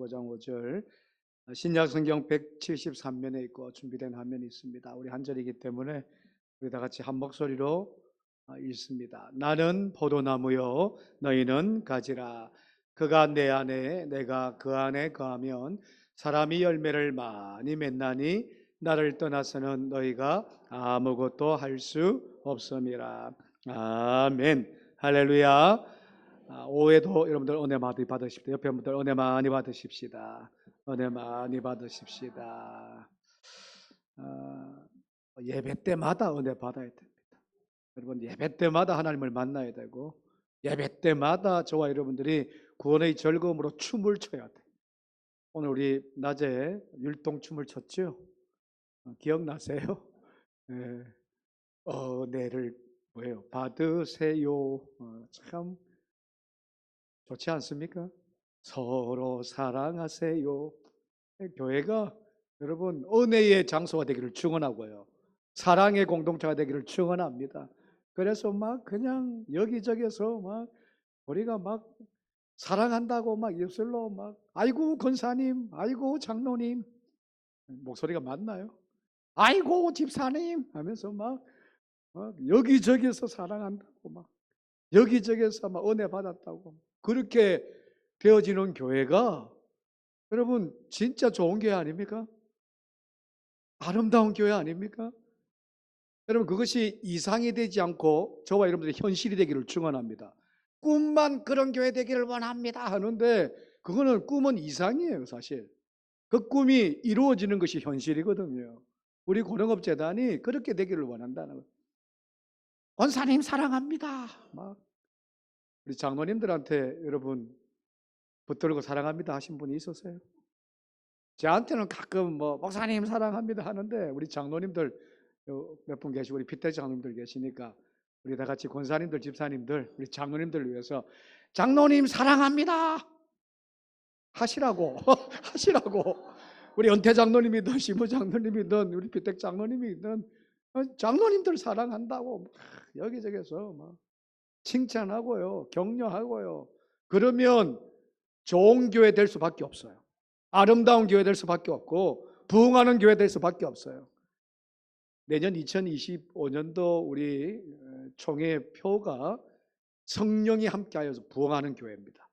5장 5절 신약 성경 173면에 있고 준비된 화면이 있습니다. 우리 한 절이기 때문에 우리 다 같이 한 목소리로 읽습니다. 나는 포도나무요 너희는 가지라. 그가 내 안에 내가 그 안에 거하면 사람이 열매를 많이 맺나니 나를 떠나서는 너희가 아무것도 할 수 없음이라. 아멘. 할렐루야. 오후에도 여러분들 은혜 많이 받으십시다. 옆에 분들 은혜 많이 받으십시다. 은혜 많이 받으십시다. 예배 때마다 은혜 받아야 됩니다. 여러분 예배 때마다 하나님을 만나야 되고 예배 때마다 저와 여러분들이 구원의 즐거움으로 춤을 춰야 돼요. 오늘 우리 낮에 율동춤을 췄죠? 기억나세요? 네. 은혜를 뭐예요? 받으세요. 참 좋지 않습니까? 서로 사랑하세요. 교회가 여러분 은혜의 장소가 되기를 축원하고요. 사랑의 공동체가 되기를 축원합니다. 그래서 막 그냥 여기저기서 막 우리가 막 사랑한다고 막 입술로 막 아이고 권사님, 아이고 장로님 목소리가 맞나요? 아이고 집사님 하면서 막 여기저기서 사랑한다고 막 여기저기서 막 은혜 받았다고 그렇게 되어지는 교회가 여러분 진짜 좋은 교회 아닙니까? 아름다운 교회 아닙니까? 여러분 그것이 이상이 되지 않고 저와 여러분들의 현실이 되기를 축원합니다. 꿈만 그런 교회 되기를 원합니다 하는데 그거는 꿈은 이상이에요. 사실 그 꿈이 이루어지는 것이 현실이거든요. 우리 고령업재단이 그렇게 되기를 원한다는 거예요. 권사님 사랑합니다 막 우리 장로님들한테 여러분 붙들고 사랑합니다 하신 분이 있었어요? 저한테는 가끔 뭐 목사님 사랑합니다 하는데 우리 장로님들 몇 분 계시고 우리 핏대 장로님들 계시니까 우리 다 같이 권사님들 집사님들 우리 장로님들을 위해서 장로님 사랑합니다 하시라고 하시라고 우리 은퇴 장로님이든 시부 장로님이든 우리 핏대 장로님이든 장로님들 사랑한다고 여기저기서 막 칭찬하고요 격려하고요 그러면 좋은 교회 될 수밖에 없어요. 아름다운 교회 될 수밖에 없고 부흥하는 교회 될 수밖에 없어요. 내년 2025년도 우리 총회 표가 성령이 함께하여서 부흥하는 교회입니다.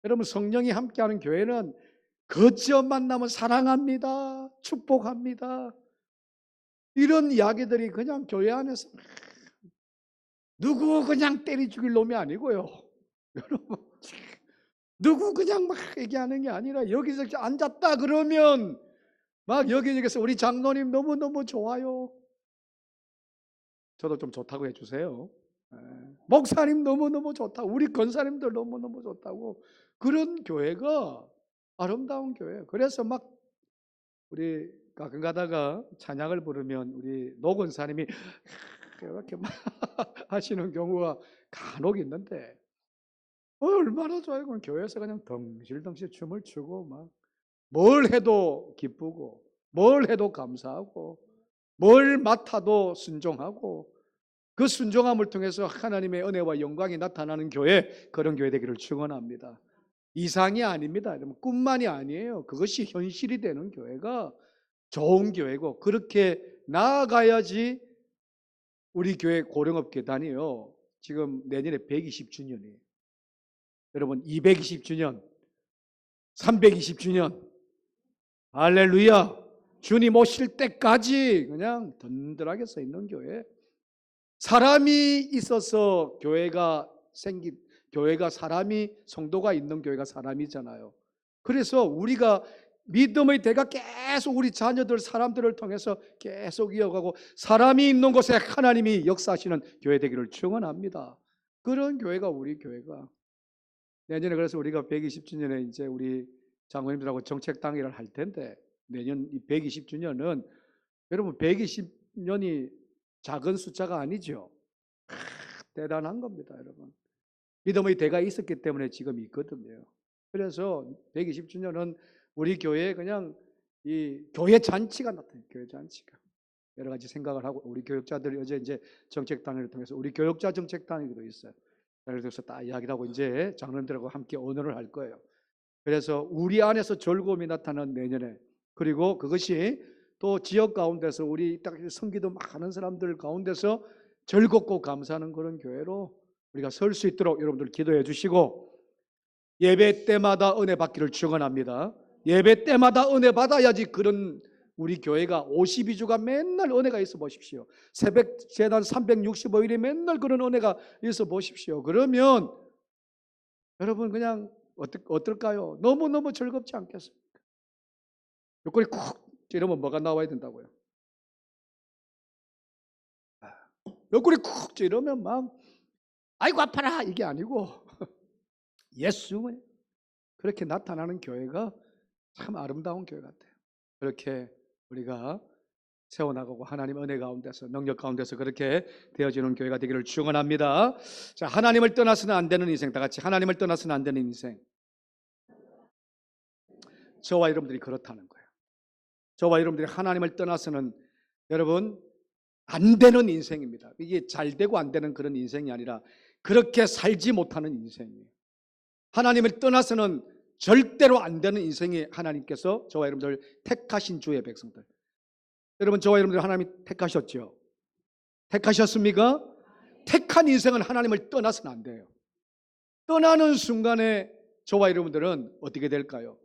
여러분 성령이 함께하는 교회는 거저 만나면 사랑합니다. 축복합니다. 이런 이야기들이 그냥 교회 안에서 누구 그냥 때려 죽일 놈이 아니고요. 여러분 누구 그냥 막 얘기하는 게 아니라 여기서 앉았다 그러면 막 여기저기서 우리 장로님 너무너무 좋아요. 저도 좀 좋다고 해주세요. 목사님 너무너무 좋다. 우리 권사님들 너무너무 좋다고. 그런 교회가 아름다운 교회예요. 그래서 막 우리 가끔 가다가 찬양을 부르면 우리 노 권사님이 이렇게 막 하시는 경우가 간혹 있는데 얼마나 좋아요. 그럼 교회에서 그냥 덩실덩실 춤을 추고 막 뭘 해도 기쁘고 뭘 해도 감사하고 뭘 맡아도 순종하고 그 순종함을 통해서 하나님의 은혜와 영광이 나타나는 교회, 그런 교회 되기를 축원합니다. 이상이 아닙니다. 여러분 꿈만이 아니에요. 그것이 현실이 되는 교회가 좋은 교회고 그렇게 나아가야지 우리 교회 고령업계단이요. 지금 내년에 120주년이에요. 여러분 220주년, 320주년 할렐루야. 주님 오실 때까지 그냥 든든하게 서 있는 교회. 사람이 있어서 교회가 사람이 성도가 있는 교회가 사람이잖아요. 그래서 우리가 믿음의 대가 계속 우리 자녀들 사람들을 통해서 계속 이어가고 사람이 있는 곳에 하나님이 역사하시는 교회 되기를 축원합니다. 그런 교회가 우리 교회가 내년에 그래서 우리가 120주년에 이제 우리 장로님들하고 정책당회를 할 텐데 내년 이 120주년은 여러분 120년이 작은 숫자가 아니죠. 대단한 겁니다, 여러분. 믿음의 대가 있었기 때문에 지금 있거든요. 그래서 120주년은 우리 교회에 그냥 이 교회 잔치가 나타나요. 교회 잔치가. 여러 가지 생각을 하고 우리 교육자들이 어제 이제 정책단회를 통해서 우리 교육자 정책단회도 있어요. 예를 들어서 딱 이야기를 하고 이제 장로님들하고 함께 언어를 할 거예요. 그래서 우리 안에서 즐거움이 나타나는 내년에, 그리고 그것이 또 지역 가운데서 우리 딱 성기도 많은 사람들 가운데서 즐겁고 감사하는 그런 교회로 우리가 설 수 있도록 여러분들 기도해 주시고, 예배 때마다 은혜 받기를 축원합니다. 예배 때마다 은혜 받아야지 그런 우리 교회가 52주가 맨날 은혜가 있어 보십시오. 새벽 재단 365일이 맨날 그런 은혜가 있어 보십시오. 그러면 여러분 그냥 어떨까요? 너무너무 즐겁지 않겠습니까? 옆구리 쿡 찌르면 뭐가 나와야 된다고요? 옆구리 쿡 찌르면 막 아이고 아파라 이게 아니고 예수 그렇게 나타나는 교회가 참 아름다운 교회 같아요. 그렇게 우리가 세워나가고 하나님 은혜 가운데서 능력 가운데서 그렇게 되어지는 교회가 되기를 축원합니다. 자, 하나님을 떠나서는 안 되는 인생, 다 같이 하나님을 떠나서는 안 되는 인생. 저와 여러분들이 그렇다는 거예요. 저와 여러분들이 하나님을 떠나서는 여러분 안 되는 인생입니다. 이게 잘 되고 안 되는 그런 인생이 아니라 그렇게 살지 못하는 인생이에요. 하나님을 떠나서는 절대로 안 되는 인생이 하나님께서 저와 여러분들 택하신 주의 백성들. 여러분 저와 여러분들 하나님이 택하셨죠? 택하셨습니까? 택한 인생은 하나님을 떠나서는 안 돼요. 떠나는 순간에 저와 여러분들은 어떻게 될까요?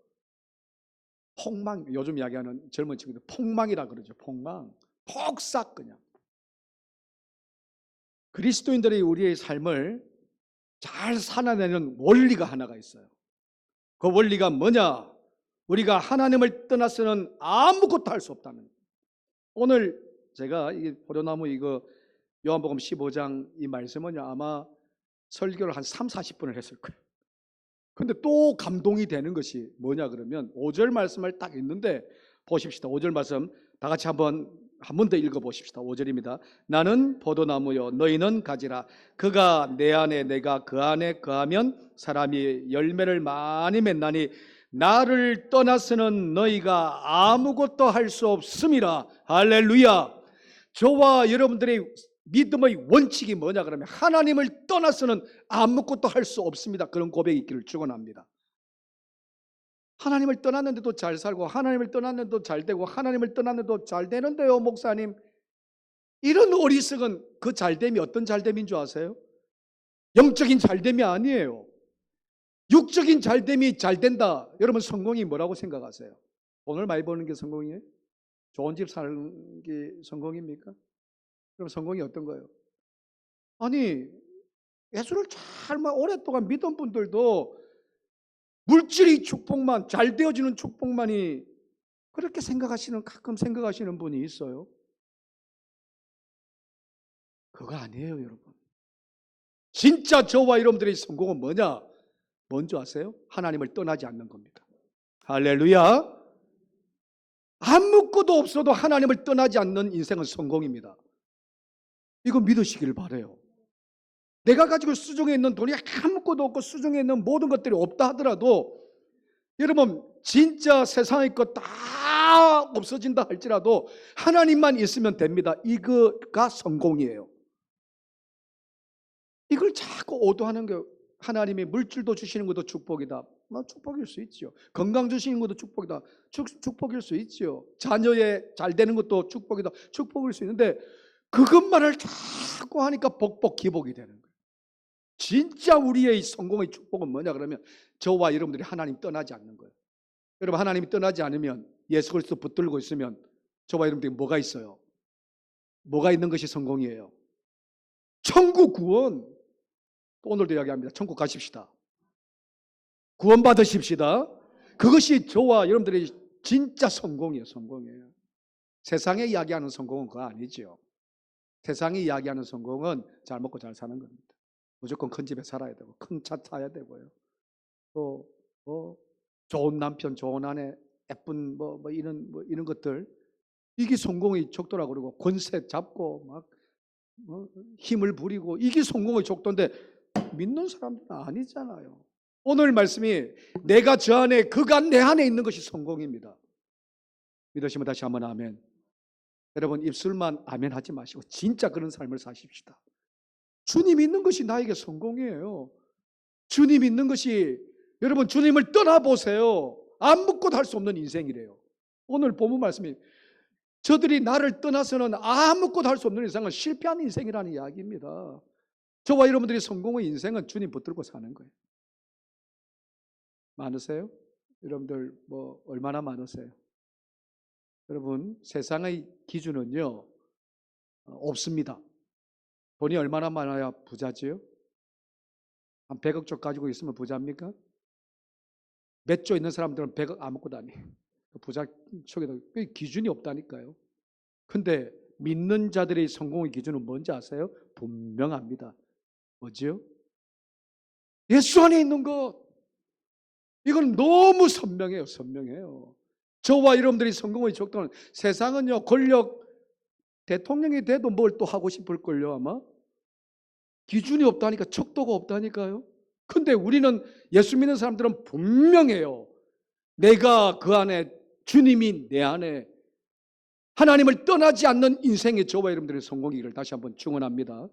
폭망, 요즘 이야기하는 젊은 친구들 폭망이라 그러죠. 폭망, 폭삭 그냥. 그리스도인들이 우리의 삶을 잘 살아내는 원리가 하나가 있어요. 그 원리가 뭐냐? 우리가 하나님을 떠나서는 아무것도 할 수 없다는. 오늘 제가 이 포도나무 이거 요한복음 15장 이 말씀은 아마 설교를 한 3, 40분을 했을 거예요. 근데 또 감동이 되는 것이 뭐냐 그러면 5절 말씀을 딱 읽는데 보십시다. 5절 말씀 다 같이 한 번 더 읽어 보십시다. 5절입니다. 나는 포도나무요 너희는 가지라. 그가 내 안에 내가 그 안에 거하면 사람이 열매를 많이 맺나니 나를 떠나서는 너희가 아무것도 할 수 없음이라. 할렐루야. 저와 여러분들의 믿음의 원칙이 뭐냐 그러면 하나님을 떠나서는 아무것도 할 수 없습니다. 그런 고백이 있기를 축원합니다. 하나님을 떠났는데도 잘 살고 하나님을 떠났는데도 잘 되고 하나님을 떠났는데도 잘 되는데요 목사님, 이런 어리석은 그 잘됨이 어떤 잘됨인 줄 아세요? 영적인 잘됨이 아니에요. 육적인 잘됨이 잘 된다. 여러분 성공이 뭐라고 생각하세요? 돈을 많이 버는 게 성공이에요? 좋은 집 사는 게 성공입니까? 그럼 성공이 어떤 거예요? 아니 예수를 정말 오랫동안 믿은 분들도 물질의 축복만, 잘 되어지는 축복만이 그렇게 생각하시는, 가끔 생각하시는 분이 있어요. 그거 아니에요 여러분. 진짜 저와 여러분들의 성공은 뭐냐? 뭔지 아세요? 하나님을 떠나지 않는 겁니다. 할렐루야. 아무것도 없어도 하나님을 떠나지 않는 인생은 성공입니다. 이거 믿으시길 바라요. 내가 가지고 수중에 있는 돈이 아무것도 없고 수중에 있는 모든 것들이 없다 하더라도 여러분 진짜 세상의 것 다 없어진다 할지라도 하나님만 있으면 됩니다. 이거가 성공이에요. 이걸 자꾸 오도하는 게 하나님이 물질도 주시는 것도 축복이다. 축복일 수 있죠. 건강 주시는 것도 축복이다. 축복일 수 있죠. 자녀의 잘 되는 것도 축복이다. 축복일 수 있는데 그것만을 자꾸 하니까 복복 기복이 되는 거예요. 진짜 우리의 성공의 축복은 뭐냐 그러면 저와 여러분들이 하나님 떠나지 않는 거예요. 여러분 하나님이 떠나지 않으면 예수 그리스도 붙들고 있으면 저와 여러분들이 뭐가 있어요? 뭐가 있는 것이 성공이에요? 천국 구원. 또 오늘도 이야기합니다. 천국 가십시다. 구원 받으십시다. 그것이 저와 여러분들의 진짜 성공이에요. 성공이에요. 세상에 이야기하는 성공은 그거 아니죠. 세상이 이야기하는 성공은 잘 먹고 잘 사는 겁니다. 무조건 큰 집에 살아야 되고 큰 차 타야 되고요. 또 좋은 남편, 좋은 아내, 예쁜 이런 것들, 이게 성공의 족도라고 그러고 권세 잡고 막 힘을 부리고 이게 성공의 족도인데 믿는 사람들은 아니잖아요. 오늘 말씀이 내가 저 안에 그가 내 안에 있는 것이 성공입니다. 믿으시면 다시 한번 아멘. 여러분 입술만 아멘 하지 마시고 진짜 그런 삶을 사십시다. 주님 있는 것이 나에게 성공이에요. 주님 있는 것이 여러분 주님을 떠나보세요. 아무것도 할 수 없는 인생이래요. 오늘 본문 말씀이 저들이 나를 떠나서는 아무것도 할 수 없는 인생은 실패한 인생이라는 이야기입니다. 저와 여러분들이 성공의 인생은 주님 붙들고 사는 거예요. 많으세요? 여러분들 뭐 얼마나 많으세요? 여러분 세상의 기준은요 없습니다. 돈이 얼마나 많아야 부자지요? 한 100억 쪽 가지고 있으면 부자입니까? 몇 조 있는 사람들은 100억 아무것도 아니에요. 부자 쪽에도 기준이 없다니까요. 근데 믿는 자들의 성공의 기준은 뭔지 아세요? 분명합니다. 뭐지요? 예수 안에 있는 것. 이건 너무 선명해요. 선명해요. 저와 여러분들이 성공의 족도는 세상은요 권력 대통령이 돼도 뭘 또 하고 싶을걸요 아마. 기준이 없다니까 척도가 없다니까요. 근데 우리는 예수 믿는 사람들은 분명해요. 내가 그 안에 주님이 내 안에 하나님을 떠나지 않는 인생의 저와 여러분들의 성공이기를 다시 한번 축원합니다.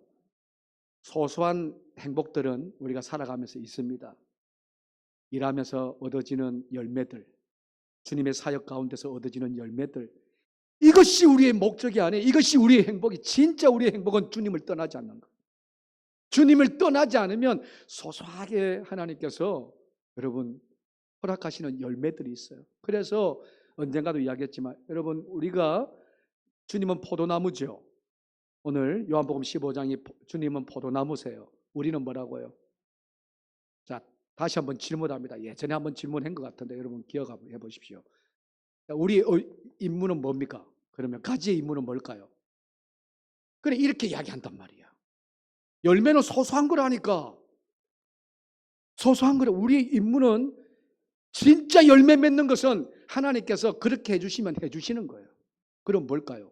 소소한 행복들은 우리가 살아가면서 있습니다. 일하면서 얻어지는 열매들, 주님의 사역 가운데서 얻어지는 열매들, 이것이 우리의 목적이 아니에요. 이것이 우리의 행복이, 진짜 우리의 행복은 주님을 떠나지 않는 것. 주님을 떠나지 않으면 소소하게 하나님께서 여러분 허락하시는 열매들이 있어요. 그래서 언젠가도 이야기했지만 여러분 우리가 주님은 포도나무죠. 오늘 요한복음 15장이 주님은 포도나무세요. 우리는 뭐라고요? 자, 다시 한번 질문합니다. 예전에 한번 질문한 것 같은데 여러분 기억해 보십시오. 우리 임무는 뭡니까? 그러면 가지의 임무는 뭘까요? 그래 이렇게 이야기한단 말이야. 열매는 소소한 거라니까. 소소한 거라. 우리의 임무는 진짜 열매 맺는 것은 하나님께서 그렇게 해주시면 해주시는 거예요. 그럼 뭘까요?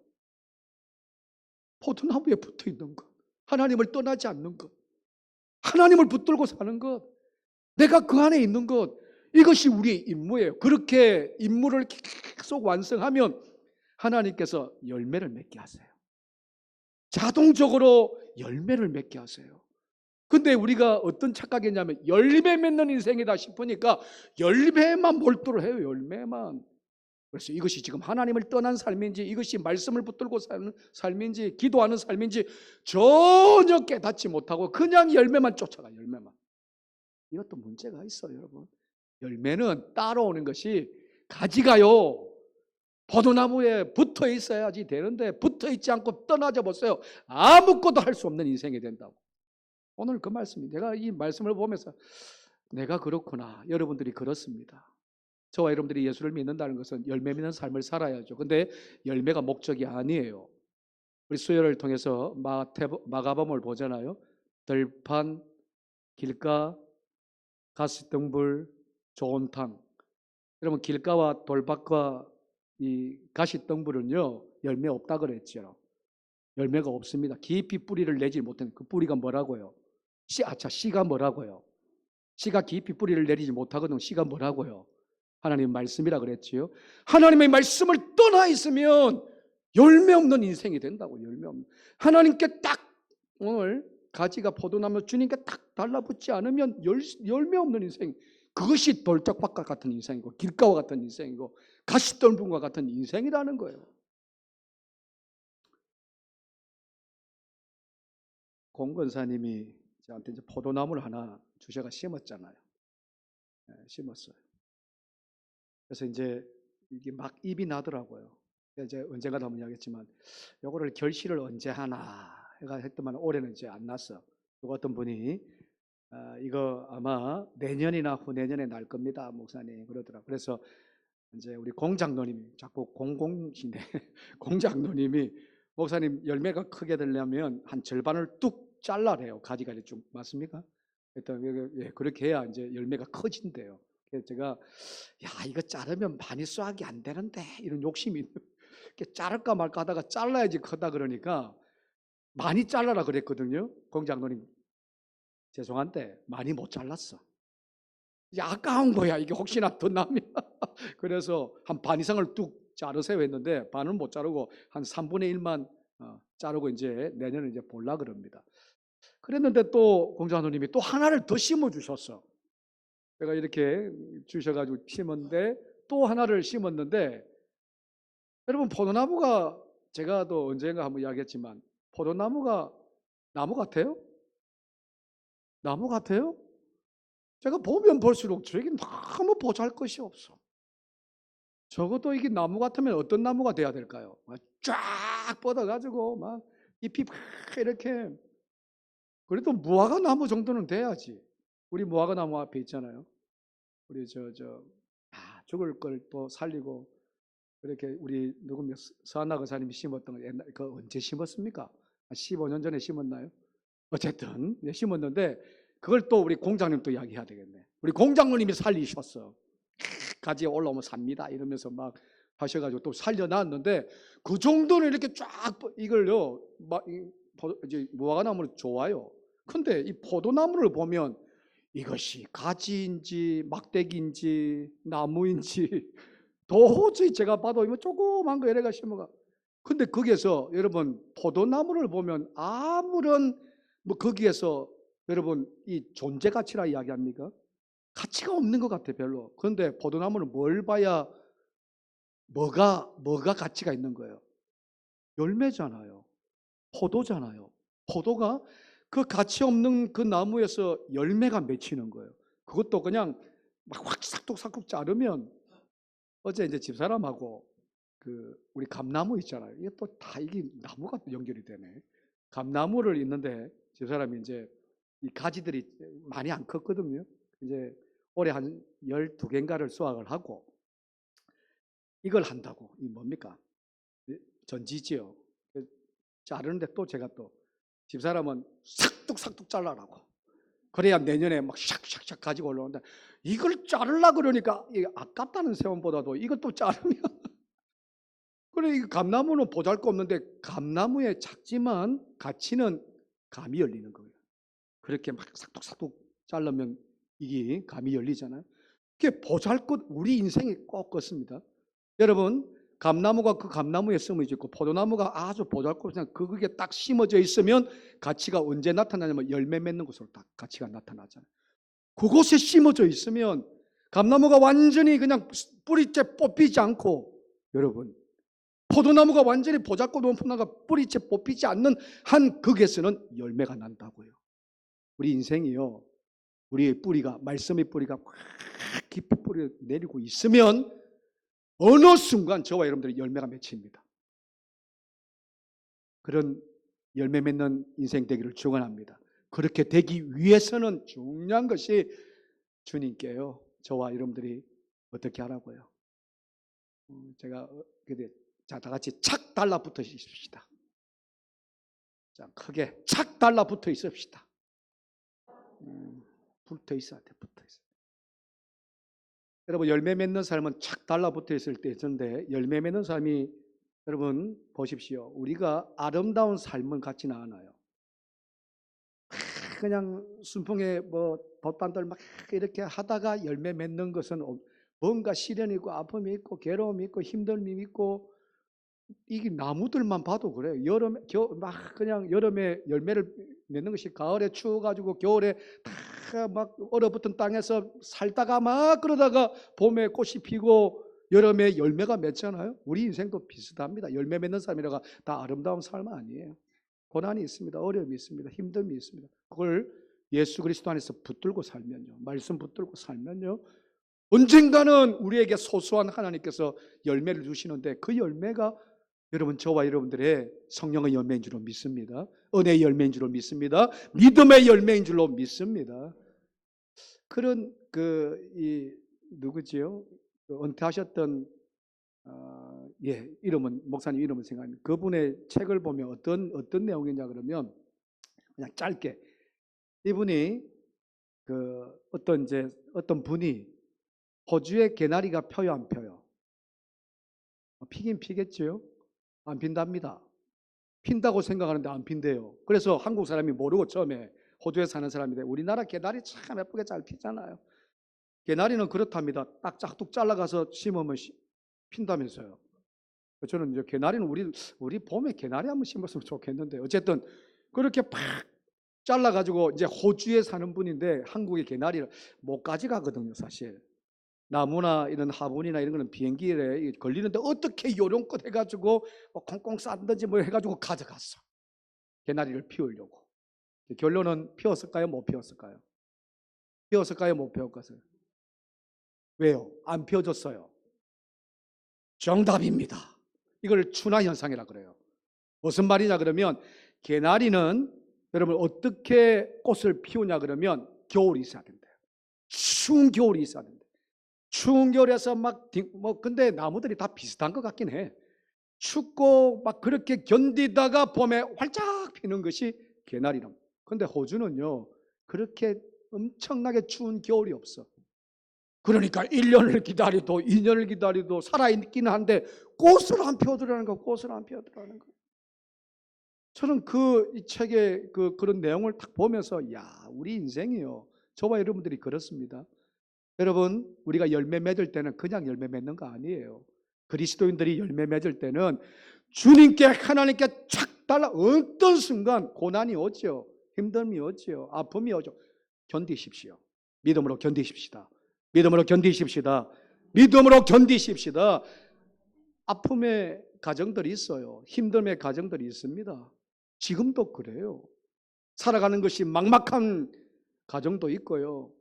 포도나무에 붙어 있는 것, 하나님을 떠나지 않는 것, 하나님을 붙들고 사는 것, 내가 그 안에 있는 것, 이것이 우리의 임무예요. 그렇게 임무를 계속 완성하면 하나님께서 열매를 맺게 하세요. 자동적으로 열매를 맺게 하세요. 근데 우리가 어떤 착각이냐면 열매 맺는 인생이다 싶으니까 열매만 몰두를 해요. 열매만. 그래서 이것이 지금 하나님을 떠난 삶인지, 이것이 말씀을 붙들고 사는 삶인지, 기도하는 삶인지 전혀 깨닫지 못하고 그냥 열매만 쫓아가. 열매만. 이것도 문제가 있어요, 여러분. 열매는 따라오는 것이 가지가요 포도나무에 붙어 있어야지 되는데 붙어 있지 않고 떠나져 보세요. 아무것도 할 수 없는 인생이 된다고. 오늘 그 말씀이, 내가 이 말씀을 보면서 내가 그렇구나. 여러분들이 그렇습니다. 저와 여러분들이 예수를 믿는다는 것은 열매 맺는 삶을 살아야죠. 근데 열매가 목적이 아니에요. 우리 수요일을 통해서 마가복음을 보잖아요. 들판, 길가, 가시덩불, 좋은 탕. 여러분 길가와 돌밭과 이 가시덩불은요 열매 없다 그랬죠. 열매가 없습니다. 깊이 뿌리를 내지 못하는 그 뿌리가 뭐라고요? 씨가 뭐라고요? 씨가 깊이 뿌리를 내리지 못하거든. 씨가 뭐라고요? 하나님의 말씀이라 그랬지요. 하나님의 말씀을 떠나 있으면 열매 없는 인생이 된다고. 열매 없는. 하나님께 딱 오늘 가지가 포도나무 주님께 딱 달라붙지 않으면 열매 없는 인생. 그것이 돌짝밭과 같은 인생이고 길가와 같은 인생이고 가시떨분과 같은 인생이라는 거예요. 공건사님이 저한테 이제 포도나무를 하나 주셔가 심었잖아요. 네, 심었어요. 그래서 이제 이게 막 잎이 나더라고요. 이제 언젠가도 한번 이야기했지만 요거를 결실을 언제 하나 해가 했더만 올해는 이제 안 났어. 누가 어떤 분이 이거 아마 내년이나 후내년에 날 겁니다, 목사님 그러더라고요. 그래서 이제 우리 공장노님이 자꾸 공공신데 공장노님이 목사님 열매가 크게 되려면 한 절반을 뚝 잘라내요. 가지가 쭉 맞습니까? 일단 예, 그렇게 해야 이제 열매가 커진대요. 그래서 제가 야 이거 자르면 많이 수확이 안 되는데 이런 욕심이 있는 자를까 말까 하다가 잘라야지 크다 그러니까 많이 잘라라 그랬거든요. 공장노님 죄송한데 많이 못 잘랐어. 이제 아까운 거야. 이게 혹시나 더 나면 그래서 한 반 이상을 뚝 자르세요 했는데 반은 못 자르고 한 3분의 1만 자르고 이제 내년에 이제 볼라 그럽니다. 그랬는데 또 공장노님이 또 하나를 더 심어 주셨어. 제가 이렇게 주셔가지고 심었는데 또 하나를 심었는데 여러분 포도나무가 제가 또 언젠가 한번 이야기했지만 포도나무가 나무 같아요? 나무 같아요? 제가 보면 볼수록 저에게 너무 보잘것이 없어. 적어도 이게 나무 같으면 어떤 나무가 돼야 될까요? 쫙 뻗어가지고 막 잎이 막 이렇게 그래도 무화과 나무 정도는 돼야지. 우리 무화과 나무 앞에 있잖아요. 우리 죽을 걸 또 살리고 이렇게 우리 누구면 서한나 의사님이 심었던 거 옛날 그 언제 심었습니까? 15년 전에 심었나요? 어쨌든 심었는데 그걸 또 우리 공장님 또 이야기해야 되겠네. 우리 공장님이 살리셨어. 가지에 올라오면 삽니다 이러면서 막 하셔가지고 또 살려놨는데 그 정도는 이렇게 쫙 이걸요 막 이제 무화과나무를 좋아요. 근데 이 포도나무를 보면 이것이 가지인지 막대기인지 나무인지 도저히 제가 봐도 이거 조그만 거 이래가 심어가. 근데 거기에서 여러분 포도나무를 보면 아무런 뭐 거기에서 여러분 이 존재 가치라 이야기합니까? 가치가 없는 것 같아 별로. 그런데 포도나무는 뭘 봐야 뭐가 가치가 있는 거예요? 열매잖아요. 포도잖아요. 포도가 그 가치 없는 그 나무에서 열매가 맺히는 거예요. 그것도 그냥 막 확 삭둑삭둑 자르면 어제 이제 집사람하고 그 우리 감나무 있잖아요. 이게 또 다 이게 나무가 연결이 되네. 감나무를 있는데 집사람이 이제 이 가지들이 많이 안 컸거든요. 이제 올해 한 12개인가를 수확을 하고 이걸 한다고. 이 뭡니까? 전지지요. 자르는데 또 제가 또 집사람은 삭둑삭둑 잘라라고. 그래야 내년에 막 샥샥샥 가지고 올라오는데 이걸 자르려 그러니까 이게 아깝다는 세원보다도 이것도 자르면 그래 이 감나무는 보잘것없는데 감나무의 작지만 가치는 감이 열리는 거예요. 그렇게 막 삭둑삭둑 자르면 이게 감이 열리잖아요. 그게 보잘것 우리 인생이 꼭 그렇습니다. 여러분 감나무가 그 감나무에 심어져 있고 포도나무가 아주 보잘것없이 그게 딱 심어져 있으면 가치가 언제 나타나냐면 열매 맺는 곳으로 딱 가치가 나타나잖아요. 그곳에 심어져 있으면 감나무가 완전히 그냥 뿌리째 뽑히지 않고 여러분 포도나무가 완전히 보잘것없는 나무가 뿌리째 뽑히지 않는 한 극에서는 열매가 난다고요. 우리 인생이요. 우리의 뿌리가 말씀의 뿌리가 확 깊이 뿌리 내리고 있으면 어느 순간 저와 여러분들의 열매가 맺힙니다. 그런 열매 맺는 인생 되기를 축원합니다. 그렇게 되기 위해서는 중요한 것이 주님께요. 저와 여러분들이 어떻게 하라고요? 제가 자, 다 같이 착 달라붙어 있읍시다. 자, 크게 착 달라붙어 있읍시다. 붙어 있어야 돼, 붙어 있어. 여러분 열매 맺는 삶은 착 달라붙어 있을 때 있는데 열매 맺는 삶이 여러분 보십시오. 우리가 아름다운 삶은 같지는 않아요. 그냥 순풍에 뭐 돛단들 막 이렇게 하다가 열매 맺는 것은 뭔가 시련이 있고 아픔이 있고 괴로움이 있고 힘듦이 있고 이게 나무들만 봐도 그래요. 여름에 막 그냥 여름에 열매를 맺는 것이 가을에 추워가지고 겨울에 다 막 얼어붙은 땅에서 살다가 막 그러다가 봄에 꽃이 피고 여름에 열매가 맺잖아요. 우리 인생도 비슷합니다. 열매 맺는 삶이라가 다 아름다운 삶 아니에요. 고난이 있습니다. 어려움이 있습니다. 힘듦이 있습니다. 그걸 예수 그리스도 안에서 붙들고 살면요. 말씀 붙들고 살면요. 언젠가는 우리에게 소소한 하나님께서 열매를 주시는데 그 열매가 여러분 저와 여러분들의 성령의 열매인 줄로 믿습니다. 은혜의 열매인 줄로 믿습니다. 믿음의 열매인 줄로 믿습니다. 그런 누구지요? 은퇴하셨던 이름은 목사님 이름은 생각합니다. 그분의 책을 보면 어떤 내용이냐 그러면 그냥 짧게 이분이 어떤 분이 호주에 개나리가 펴요 안 펴요? 피긴 피겠죠. 안 핀답니다. 핀다고 생각하는데 안 핀대요. 그래서 한국 사람이 모르고 처음에 호주에 사는 사람인데 우리나라 개나리 참 예쁘게 잘 피잖아요. 개나리는 그렇답니다. 딱 짝뚝 잘라가서 심으면 핀다면서요. 저는 이제 개나리는 우리 봄에 개나리 한번 심었으면 좋겠는데 어쨌든 그렇게 팍 잘라가지고 이제 호주에 사는 분인데 한국의 개나리를 못 가져가거든요, 사실. 나무나 이런 화분이나 이런 거는 비행기에 걸리는데 어떻게 요령껏 해가지고 뭐 콩콩 싼든지 뭐 해가지고 가져갔어. 개나리를 피우려고. 결론은 피웠을까요? 못 피웠을까요? 피웠을까요? 못 피웠을까요? 왜요? 안 피워졌어요. 정답입니다. 이걸 춘화 현상이라 그래요. 무슨 말이냐 그러면 개나리는 여러분 어떻게 꽃을 피우냐 그러면 겨울이 있어야 된대요. 추운 겨울이 있어야 된대요. 추운 겨울에서 근데 나무들이 다 비슷한 것 같긴 해. 춥고 막 그렇게 견디다가 봄에 활짝 피는 것이 개나리나무. 근데 호주는요, 그렇게 엄청나게 추운 겨울이 없어. 그러니까 1년을 기다려도 2년을 기다려도 살아있긴 한데 꽃을 안 피워들라는 거, 꽃을 안 피워들라는 거. 저는 이 책의 그런 내용을 딱 보면서, 야, 우리 인생이요. 저와 여러분들이 그렇습니다. 여러분, 우리가 열매 맺을 때는 그냥 열매 맺는 거 아니에요. 그리스도인들이 열매 맺을 때는 주님께, 하나님께 착 달라. 어떤 순간 고난이 오죠. 힘듦이 오죠. 아픔이 오죠. 견디십시오. 믿음으로 견디십시다. 믿음으로 견디십시다. 믿음으로 견디십시다. 아픔의 가정들이 있어요. 힘듦의 가정들이 있습니다. 지금도 그래요. 살아가는 것이 막막한 가정도 있고요.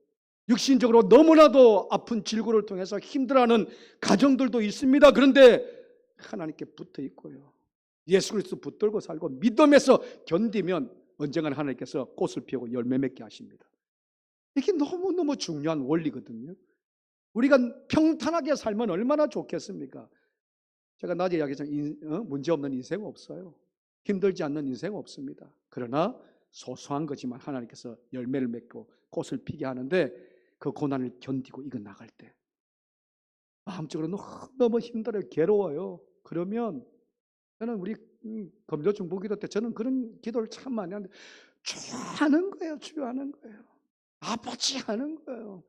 육신적으로 너무나도 아픈 질고를 통해서 힘들어하는 가정들도 있습니다. 그런데 하나님께 붙어 있고요. 예수 그리스도 붙들고 살고 믿음에서 견디면 언젠가는 하나님께서 꽃을 피우고 열매 맺게 하십니다. 이게 너무너무 중요한 원리거든요. 우리가 평탄하게 살면 얼마나 좋겠습니까? 제가 낮에 이야기했지만 문제 없는 인생 없어요. 힘들지 않는 인생 없습니다. 그러나 소소한 거지만 하나님께서 열매를 맺고 꽃을 피게 하는데 그 고난을 견디고 이거 나갈 때 마음적으로 너무 힘들어요. 괴로워요. 그러면 저는 우리 검도 중보기도 때 저는 그런 기도를 참 많이 하는데 주하는 거예요. 주하는 거예요. 아버지 하는 거예요.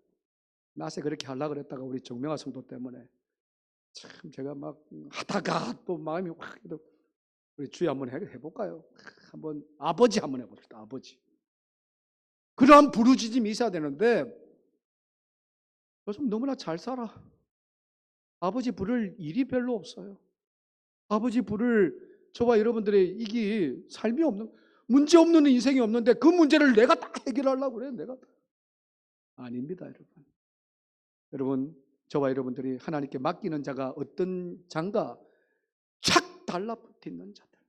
낮에 그렇게 하려고 그랬다가 우리 정명화 성도 때문에 참 제가 막 하다가 또 마음이 확 우리 주여 한번 해볼까요? 한번 아버지 한번 해봅시다. 아버지. 그러한 부르짖음이 있어야 되는데 요즘 너무나 잘 살아. 아버지 부를 일이 별로 없어요. 아버지 부를 저와 여러분들의 이게 삶이 없는, 문제 없는 인생이 없는데 그 문제를 내가 다 해결하려고 그래요. 내가 다. 아닙니다, 여러분. 여러분, 저와 여러분들이 하나님께 맡기는 자가 어떤 자인가? 착 달라붙는 자들.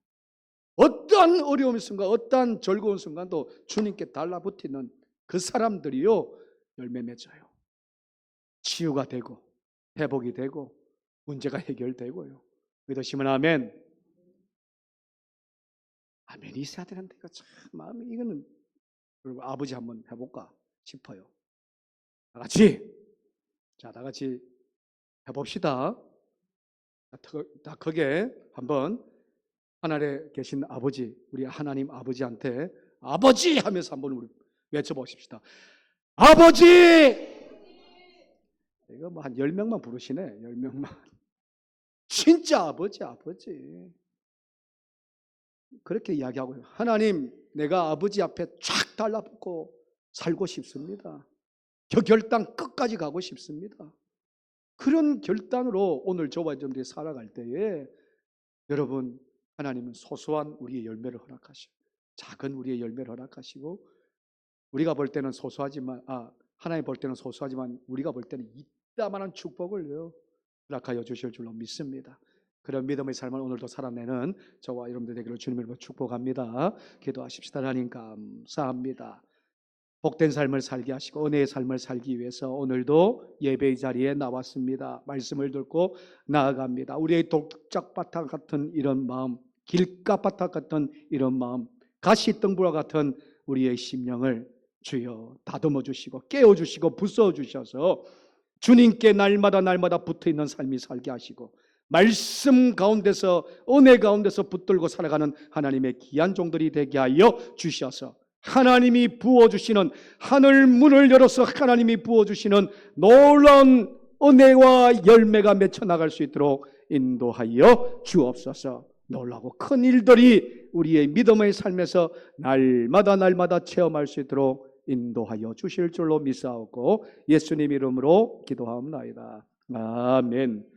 어떠한 어려운 순간, 어떠한 즐거운 순간도 주님께 달라붙는 그 사람들이요, 열매 맺어요. 치유가 되고 회복이 되고 문제가 해결되고요. 믿으시면 아멘. 아멘이 있어야 되는데 이거 참 마음이 이거는 여러분 아버지 한번 해볼까 싶어요. 다 같이 해봅시다. 다 크게 한번 하늘에 계신 아버지, 우리 하나님 아버지한테 아버지 하면서 한번 우리 외쳐보십시다. 아버지! 이거 뭐 한 10명만 부르시네. 10명만. 진짜 아버지, 아버지. 그렇게 이야기하고요. 하나님, 내가 아버지 앞에 쫙 달라붙고 살고 싶습니다. 저 결단 끝까지 가고 싶습니다. 그런 결단으로 오늘 저와 여러분들이 살아갈 때에 여러분, 하나님은 소소한 우리의 열매를 허락하시고 작은 우리의 열매를 허락하시고 우리가 볼 때는 소소하지만 하나님 볼 때는 소소하지만 우리가 볼 때는 이따만한 축복을요 허락하여 주실 줄로 믿습니다. 그런 믿음의 삶을 오늘도 살아내는 저와 여러분들 되기를 주님으로 축복합니다. 기도하십시다. 하나님 감사합니다. 복된 삶을 살게 하시고 은혜의 삶을 살기 위해서 오늘도 예배의 자리에 나왔습니다. 말씀을 듣고 나아갑니다. 우리의 독작바탕 같은 이런 마음, 길가바탕 같은 이런 마음, 가시등불과 같은 우리의 심령을 주여 다듬어 주시고 깨워 주시고 부숴 주셔서 주님께 날마다 붙어있는 삶이 살게 하시고 말씀 가운데서 은혜 가운데서 붙들고 살아가는 하나님의 귀한 종들이 되게 하여 주셔서 하나님이 부어주시는 하늘 문을 열어서 하나님이 부어주시는 놀라운 은혜와 열매가 맺혀 나갈 수 있도록 인도하여 주옵소서. 놀라고 큰 일들이 우리의 믿음의 삶에서 날마다 체험할 수 있도록 인도하여 주실 줄로 믿사옵고 예수님 이름으로 기도하옵나이다. 아멘.